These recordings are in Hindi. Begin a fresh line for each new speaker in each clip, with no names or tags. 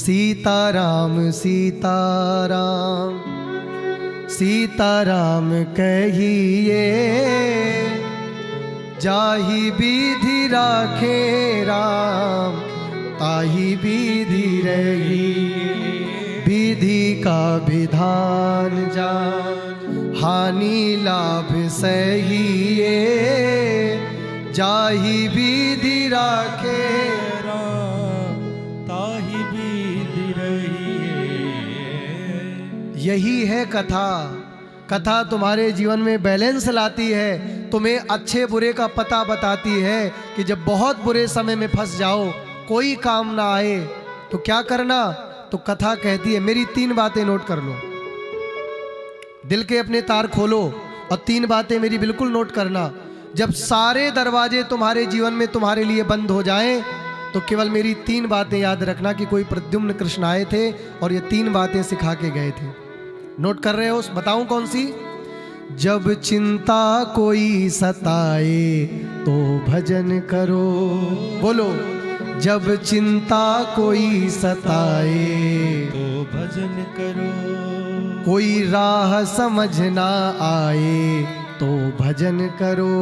सीताराम सीताराम सीताराम कहिए, जाहि विधि राखे राम ताहि विधि रही। विधि का विधान जान हानि लाभ सहिए, जाहि विधि राखे
राम ताहि विधि रहिए।
यही है कथा। कथा तुम्हारे जीवन में बैलेंस लाती है, तुम्हें अच्छे बुरे का पता बताती है कि जब बहुत बुरे समय में फंस जाओ, कोई काम ना आए तो क्या करना। तो कथा कहती है, मेरी 3 बातें नोट कर लो, दिल के अपने तार खोलो और 3 बातें मेरी बिल्कुल नोट करना। जब सारे दरवाजे तुम्हारे जीवन में तुम्हारे लिए बंद हो जाएं, तो केवल मेरी 3 बातें याद रखना कि कोई प्रद्युम्न कृष्ण आए थे और ये 3 बातें सिखा के गए थे। नोट कर रहे हो? बताऊं कौन सी? जब चिंता कोई सताए तो भजन करो। बोलो। जब चिंता कोई सताए
तो भजन करो।
कोई राह समझ ना आए तो भजन करो।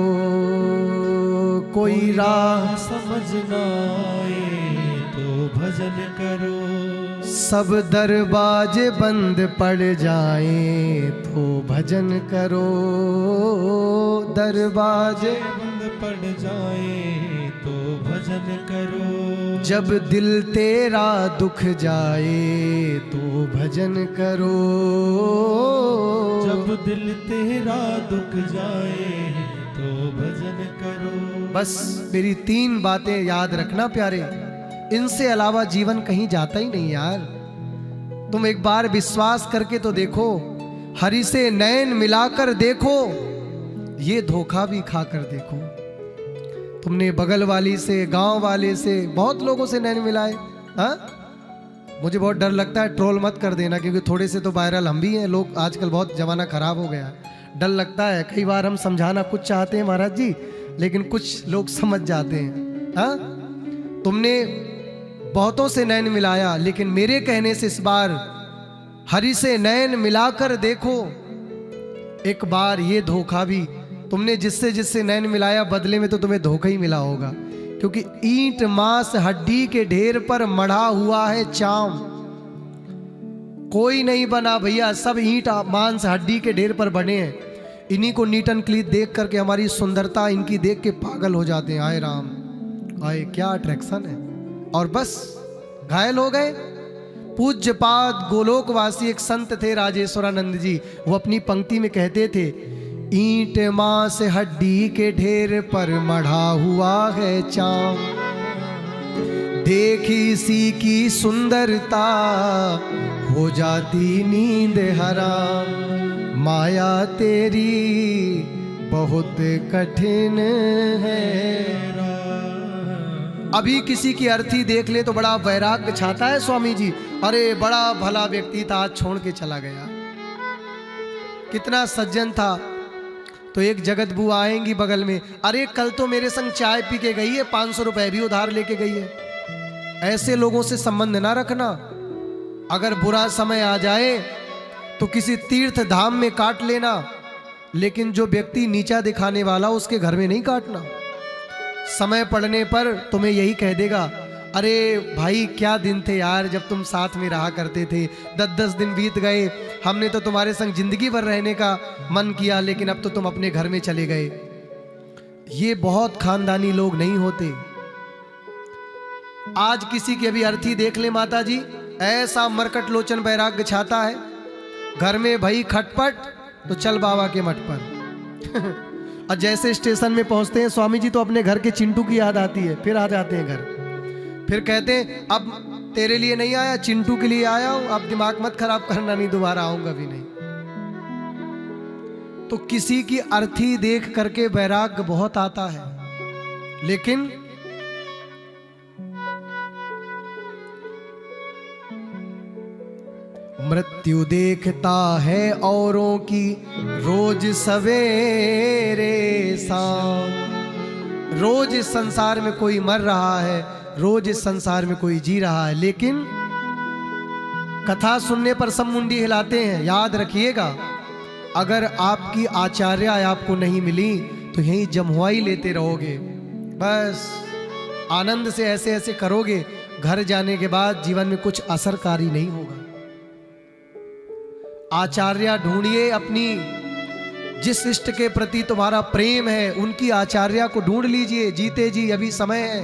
कोई राह
समझ ना आए तो भजन करो।
सब दरवाजे बंद पड़ जाएं तो भजन करो। दरवाजे
बंद पड़ जाए तो भजन करो।
जब दिल तेरा दुख जाए तो भजन करो।
जब दिल तेरा दुख जाए तो भजन करो।
बस मेरी 3 बातें याद रखना प्यारे, इनसे अलावा जीवन कहीं जाता ही नहीं यार। तुम एक बार विश्वास करके तो देखो, हरि से नैन मिलाकर देखो, ये धोखा भी खाकर देखो। तुमने बगल वाली से, गांव वाले से, बहुत लोगों से नैन मिलाए। हाँ, मुझे बहुत डर लगता है, ट्रोल मत कर देना, क्योंकि थोड़े से तो वायरल हम भी हैं। लोग आजकल बहुत जमाना खराब हो गया है, डर लगता है। कई बार हम समझाना कुछ चाहते हैं महाराज जी, लेकिन कुछ लोग समझ जाते हैं। हाँ, तुमने बहुतों से नैन मिलाया, लेकिन मेरे कहने से इस बार हरि से नैन मिलाकर देखो। एक बार ये धोखा भी, तुमने जिससे जिससे नैन मिलाया बदले में तो तुम्हें धोखा ही मिला होगा, क्योंकि ईंट मांस हड्डी के ढेर पर मढ़ा हुआ है चाम। कोई नहीं बना भैया, सब ईंट मांस हड्डी के ढेर पर बने हैं। इन्हीं को नीट एंड क्लीन देख करके हमारी सुंदरता इनकी देख के पागल हो जाते हैं। आए राम, आए क्या अट्रैक्शन है, और बस घायल हो गए। पूज्यपाद गोलोकवासी एक संत थे राजेश्वरानंद जी, वो अपनी पंक्ति में कहते थे, ईंट मांस हड्डी के ढेर पर मढ़ा हुआ है चाम, देखी सी की सुंदरता हो जाती नींद हराम। माया तेरी बहुत कठिन है। अभी किसी की अर्थी देख ले तो बड़ा वैराग्य छाता है स्वामी जी, अरे बड़ा भला व्यक्ति था, आज छोड़ के चला गया, कितना सज्जन था। तो एक जगत बुआ आएंगी बगल में, अरे कल तो मेरे संग चाय पी के गई है, 500 रुपए भी उधार लेके गई है। ऐसे लोगों से संबंध ना रखना। अगर बुरा समय आ जाए तो किसी तीर्थ धाम में काट लेना, लेकिन जो व्यक्ति नीचा दिखाने वाला उसके घर में नहीं काटना। समय पड़ने पर तुम्हें यही कह देगा, अरे भाई क्या दिन थे यार जब तुम साथ में रहा करते थे, 10-10 दिन बीत गए, हमने तो तुम्हारे संग जिंदगी भर रहने का मन किया, लेकिन अब तो तुम अपने घर में चले गए। ये बहुत खानदानी लोग नहीं होते। आज किसी की अभी अर्थी देख ले माता जी, ऐसा मरकट लोचन वैराग्य छाता है, घर में भाई खटपट, तो चल बाबा के मठ पर। और जैसे स्टेशन में पहुंचते हैं स्वामी जी तो अपने घर के चिंटू की याद आती है, फिर आ जाते हैं घर, फिर कहते हैं अब तेरे लिए नहीं आया, चिंटू के लिए आया हूं, अब दिमाग मत खराब करना, नहीं दोबारा आऊंगा भी नहीं। तो किसी की अर्थी देख करके वैराग्य बहुत आता है, लेकिन मृत्यु देखता है औरों की रोज सवेरे शाम। रोज इस संसार में कोई मर रहा है, रोज इस संसार में कोई जी रहा है, लेकिन कथा सुनने पर सब मुंडी हिलाते हैं। याद रखिएगा, अगर आपकी आचार्य आपको नहीं मिली तो यही जमुआई लेते रहोगे, बस आनंद से ऐसे ऐसे करोगे, घर जाने के बाद जीवन में कुछ असरकारी नहीं होगा। आचार्य ढूंढिए, अपनी जिस इष्ट के प्रति तुम्हारा प्रेम है उनकी आचार्य को ढूंढ लीजिए। जीते जी अभी समय है।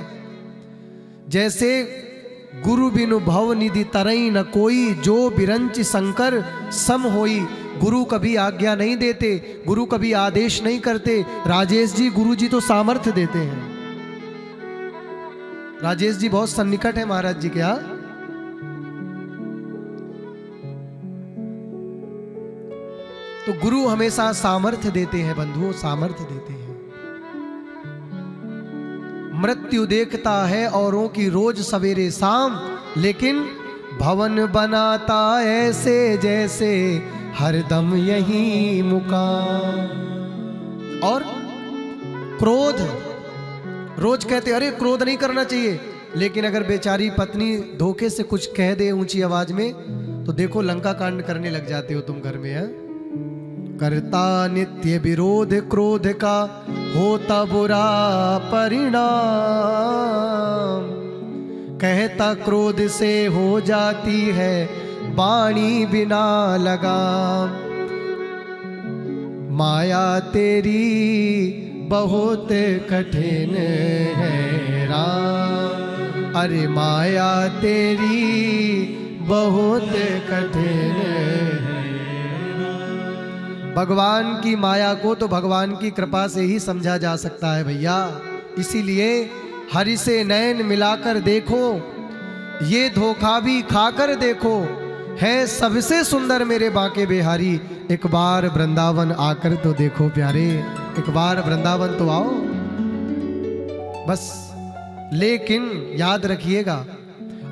जैसे गुरु बिनु भव निधि तरई न कोई, जो बिरंच शंकर सम होई। गुरु कभी आज्ञा नहीं देते, गुरु कभी आदेश नहीं करते। राजेश जी, गुरु जी तो सामर्थ्य देते हैं। राजेश जी बहुत सन्निकट है महाराज जी के। यहाँ तो गुरु हमेशा सामर्थ्य देते हैं बंधुओं, सामर्थ्य देते हैं। मृत्यु देखता है औरों की रोज सवेरे शाम, लेकिन भवन बनाता ऐसे जैसे हरदम यही मुकाम। और क्रोध, रोज कहते अरे क्रोध नहीं करना चाहिए, लेकिन अगर बेचारी पत्नी धोखे से कुछ कह दे ऊंची आवाज में तो देखो लंका कांड करने लग जाते हो तुम घर में। है करता नित्य विरोध क्रोध का, होता बुरा परिणाम। कहता क्रोध से हो जाती है वाणी बिना लगाम। माया तेरी बहुत कठिन है राम, अरे माया तेरी बहुत कठिन है। भगवान की माया को तो भगवान की कृपा से ही समझा जा सकता है भैया। इसीलिए हरि से नयन मिलाकर देखो, ये धोखा भी खाकर देखो, है सबसे सुंदर मेरे बांके बिहारी। एक बार वृंदावन आकर तो देखो प्यारे, एक बार वृंदावन तो आओ बस। लेकिन याद रखिएगा,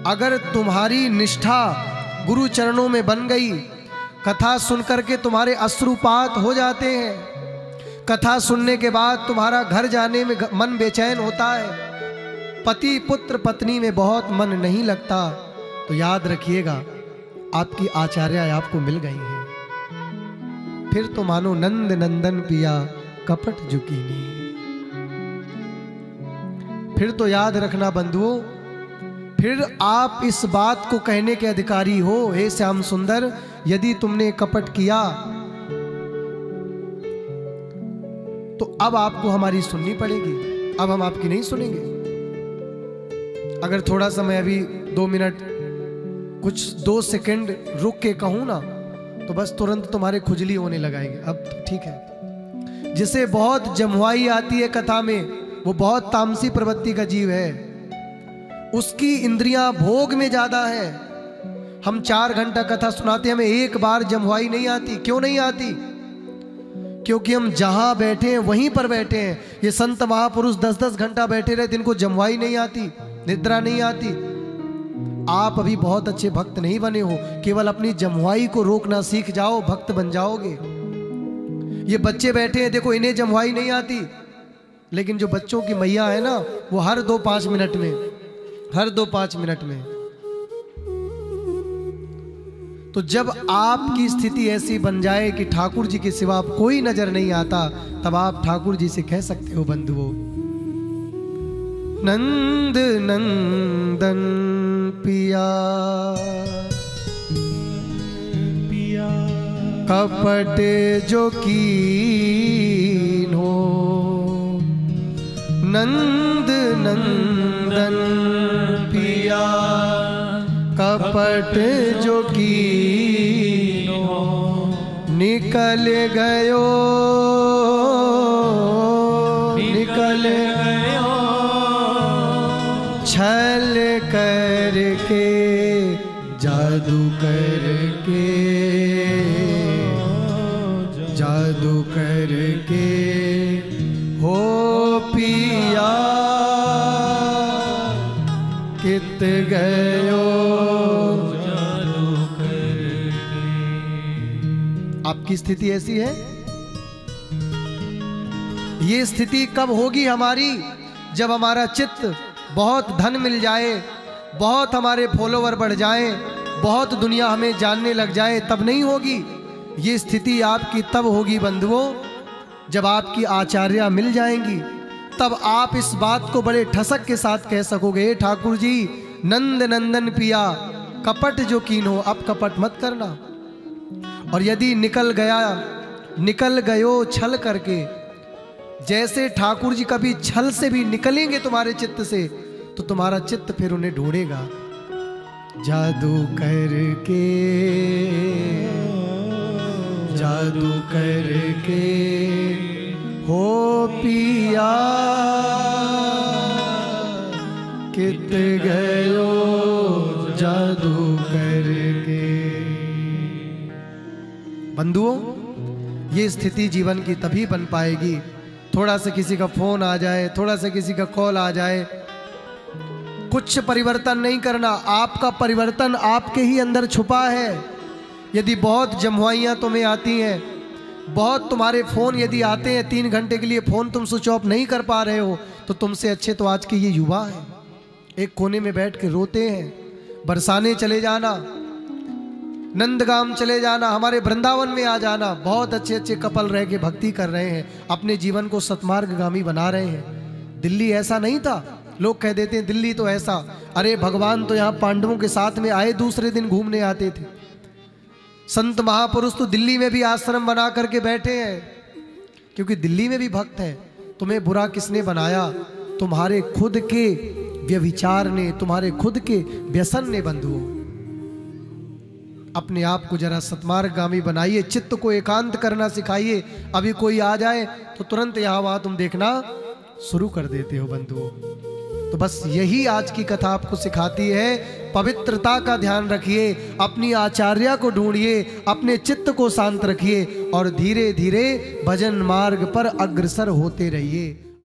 अगर तुम्हारी निष्ठा गुरु चरणों में बन गई, कथा सुनकर के तुम्हारे अश्रुपात हो जाते हैं, कथा सुनने के बाद तुम्हारा घर जाने में मन बेचैन होता है, पति पुत्र पत्नी में बहुत मन नहीं लगता, तो याद रखिएगा आपकी आचार्य आपको मिल गई है। फिर तो मानो नंद नंदन पिया कपट जुकीनी। फिर तो याद रखना बंधुओं, फिर आप इस बात को कहने के अधिकारी हो, हे श्याम सुंदर, यदि तुमने कपट किया तो अब आपको हमारी सुननी पड़ेगी, अब हम आपकी नहीं सुनेंगे। अगर थोड़ा समय अभी 2 मिनट कुछ 2 सेकंड रुक के कहूं ना तो बस तुरंत तुम्हारे खुजली होने लगाएंगे। अब तो ठीक है। जिसे बहुत जमुआई आती है कथा में, वो बहुत तामसी प्रवृत्ति का जीव है, उसकी इंद्रियां भोग में ज्यादा है। हम 4 घंटा कथा सुनाते, हमें एक बार जमुआई नहीं आती। क्यों नहीं आती? क्योंकि हम जहां बैठे हैं वहीं पर बैठे हैं। ये संत महापुरुष 10-10 घंटा बैठे रहे, जिनको जमुआई नहीं आती, निद्रा नहीं आती। आप अभी बहुत अच्छे भक्त नहीं बने हो, केवल अपनी जमुआई को रोकना सीख जाओ, भक्त बन जाओगे। ये बच्चे बैठे हैं, देखो इन्हें जमुआई नहीं आती, लेकिन जो बच्चों की मैया है ना, वो हर 2-5 मिनट में, हर 2-5 मिनट में। तो जब आपकी स्थिति ऐसी बन जाए कि ठाकुर जी के सिवा कोई नजर नहीं आता, तब आप ठाकुर जी से कह सकते हो बंधुओं, नंद नंदन पिया
पिया
कपट जो कीन हो। नंद नंदन पिया कपट जो कीन हो। निकल गयो निकल गयो छल करके जादू करके जादू करके हो पिया कित गयो जादू करके। आपकी स्थिति ऐसी है। ये स्थिति कब होगी हमारी? जब हमारा चित्त बहुत धन मिल जाए, बहुत हमारे फॉलोवर बढ़ जाएं, बहुत दुनिया हमें जानने लग जाए तब नहीं होगी। ये स्थिति आपकी तब होगी बंधुओं जब आपकी आचार्या मिल जाएंगी। तब आप इस बात को बड़े ठसक के साथ कह सकोगे, ठाकुर जी नंद नंदन पिया कपट जो कीनो, अब कपट मत करना। और यदि निकल गयो छल करके, जैसे ठाकुर जी कभी छल से भी निकलेंगे तुम्हारे चित्त से, तो तुम्हारा चित्त फिर उन्हें ढूंढेगा। जादू करके हो पिया कित गयो जादू करके। बंधुओं, ये स्थिति जीवन की तभी बन पाएगी, थोड़ा सा किसी का फोन आ जाए, थोड़ा सा किसी का कॉल आ जाए, कुछ परिवर्तन नहीं करना। आपका परिवर्तन आपके ही अंदर छुपा है। यदि बहुत जम्हाइयाँ तुम्हें आती हैं, बहुत तुम्हारे फ़ोन यदि आते हैं, 3 घंटे के लिए फ़ोन तुम स्विच ऑफ नहीं कर पा रहे हो, तो तुमसे अच्छे तो आज के ये युवा हैं। एक कोने में बैठ के रोते हैं। बरसाने चले जाना, नंदगाम चले जाना, हमारे वृंदावन में आ जाना। बहुत अच्छे अच्छे कपल रह के भक्ति कर रहे हैं, अपने जीवन को सतमार्गगामी बना रहे हैं। दिल्ली ऐसा नहीं था। लोग कह देते हैं दिल्ली तो ऐसा। अरे भगवान तो यहाँ पांडवों के साथ में आए, दूसरे दिन घूमने आते थे। संत महापुरुष तो दिल्ली में भी आश्रम बना करके बैठे हैं, क्योंकि दिल्ली में भी भक्त हैं। तुम्हें बुरा किसने बनाया? तुम्हारे खुद के व्यभिचार ने, तुम्हारे खुद के व्यसन ने। बंधुओं, अपने आप को जरा सतमार्गगामी बनाइए, चित्त को एकांत करना सिखाइए। अभी कोई आ जाए तो तुरंत यहाँ वहाँ तुम देखना शुरू कर देते हो बंधुओं। तो बस यही आज की कथा आपको सिखाती है। पवित्रता का ध्यान रखिए, अपनी आचार्या को ढूंढिए, अपने चित्त को शांत रखिए और धीरे धीरे भजन मार्ग पर अग्रसर होते रहिए।